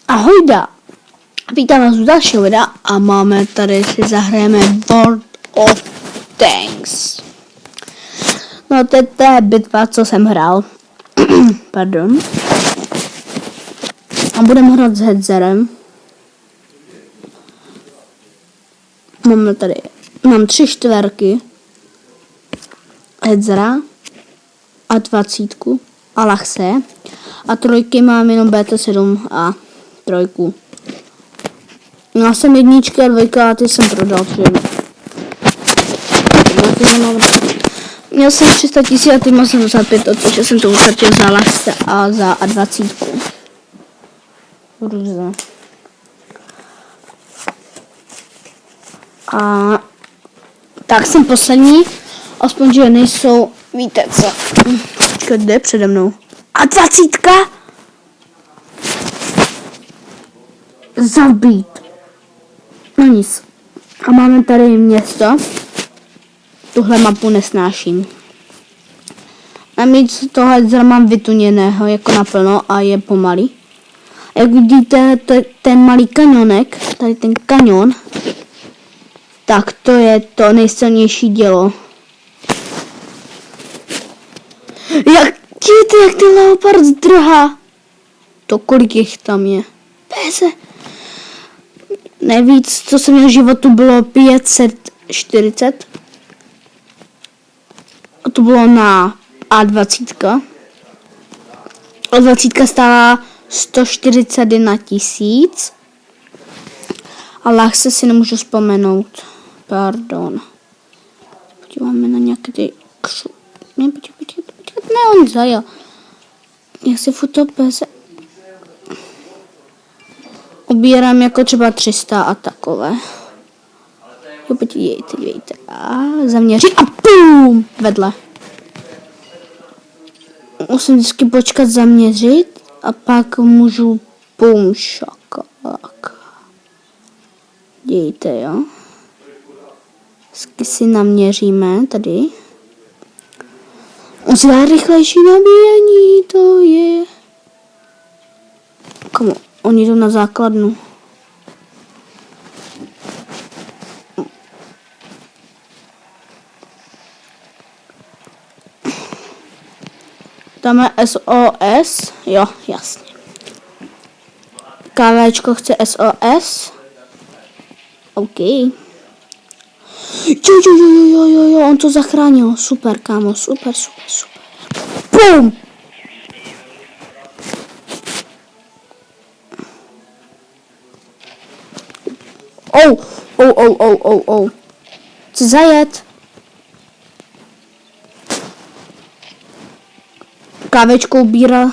Ahojda! Vítám vás u dalšího videa a máme tady, si zahrajeme World of Tanks. No to je bitva, co jsem hrál. Pardon. A budeme hrát s Hedzerem. Mám 3 čtverky Hedzera a 20 a Lachse. A trojky mám jenom BT7 a 3. Já jsem 1 a 2 a ty jsem prodal, že? Měl jsem 300 000 a ty mám 75, takže jsem to utratil za Lachse a za A20. Různé. A tak jsem poslední, aspoň že nejsou, víte co, kde je přede mnou? A 20. Zabít. No nic. A máme tady město. Tuhle mapu nesnáším. A míc tohle mám vytuněného jako naplno a je pomalý. A jak vidíte, ten malý kanionek, tady ten kanion, tak to je to nejsilnější dělo. Jak ten leopard zdrhá. To kolik jich tam je. Péze. Nejvíc, co jsem měl v životu, bylo 540. A to bylo na A20. A20 stála 141 000. A Lachse si nemůžu vzpomenout. Pardon. Podíváme na nějaké ty kšu. Ne, počkat, ne, on zajel. Jak se fotopeze. Ubírám jako třeba 300 a takové. Jo, podívejte. A zaměří a pum! Vedle. Musím vždycky počkat zaměřit a pak můžu pum šakalák. Dějte, jo. Vždycky si naměříme tady. Zvá rychlejší nabíjení, to je. Komu? Oni jdou na základnu. Tam je SOS. Jo, jasně. Kávečko chce SOS. OK. Jo, on to zachránil. Super, kámo, super. Pum! Oh. Chci zajet. Kávečko ubírá.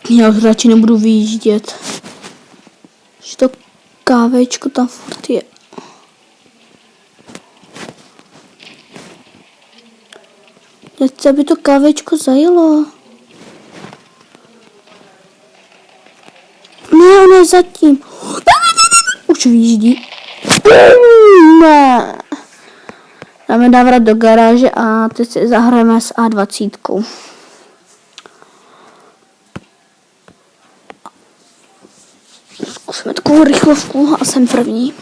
Já už radši nebudu vyjíždět. Že to kávečko tam furt je. Nechci, aby to kávečko zajelo. Ne, on je zatím. Už vyjíždí. Ne. Dáme návrat do garáže a teď si zahrajeme s A20. Zkusíme takovou rychlovku a jsem první.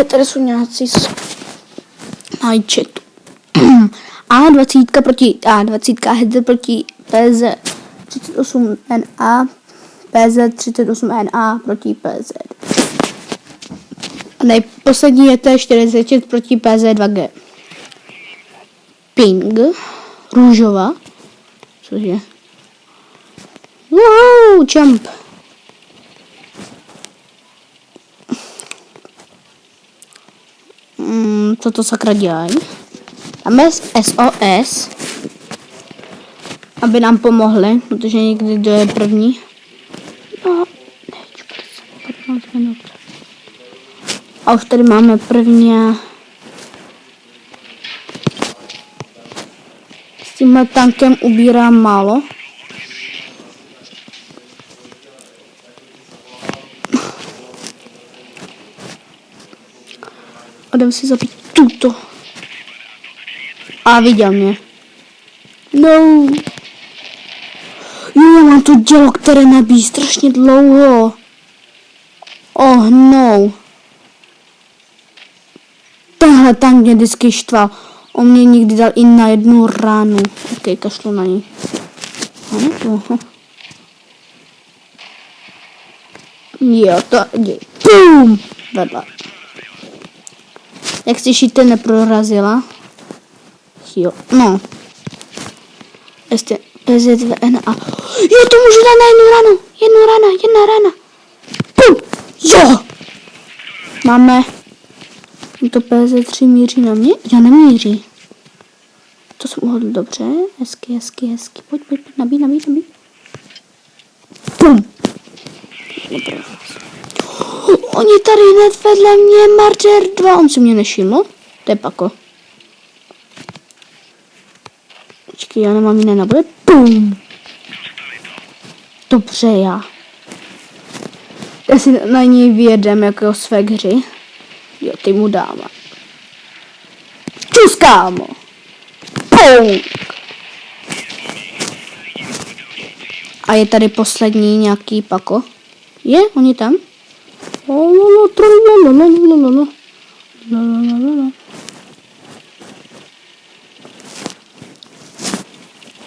Tady jsou nějací na chatu. A20 proti A20, Hedzer proti PZ38NA, PZ38NA proti PZ. A nejposlední je T46 proti PZ2G. Ping. Růžová. Cože? Wow, jump. Co to sakra dělají? Tam je SOS. Aby nám pomohli, protože někdy kdo je první. No, 15 minut. A už tady máme první. S tímhle tankem ubírám málo. A jdem si zabít tuto. A viděl mě. No. Jo, já mám to dělo, které nabíjí strašně dlouho. Oh no. Tenhle tank mě vždycky štval. On mě nikdy dal i na jednu ránu. Ok, kašlu na ní. Ano, jo, to je. Pum! Vedle. Jak slyšíte, neprorazila. Jo, no. Ještě PZVN a... Jo, to můžu dát na jednu ránu. Jedna rána. Pum! Jo! Máme... To PZ3 míří na mě? Já nemíří. To jsem uhodl dobře. Hezky. Pojď, nabij. Pum! On je tady hned vedle mě, Martyr 2. On se mě nevšiml. To je pako. Počkej, já nemám jiné nabody. Pum! Dobře, já. Já si na něj vyjedem jako své hry. Jo, ty mu dáme. Čus, kámo! Pum! A je tady poslední nějaký pako? Je? On je tam?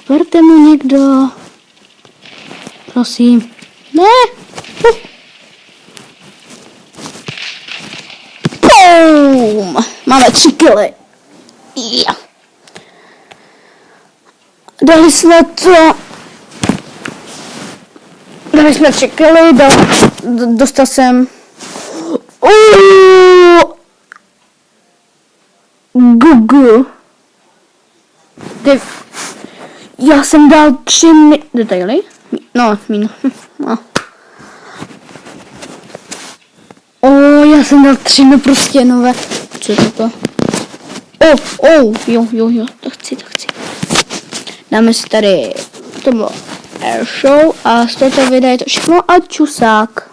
Berte mu někdo. Prosím. Ne! Pum! Máme 3 kily. Ja. Dali jsme 3 kily, dostal jsem Gugu. Já jsem dal 3 detaily. No, no. Já jsem dal 3 prostě nové. Co je to? Jo, to chci. Dáme si tady, to bylo Air Show a z tohoto videa je to všechno a čusák.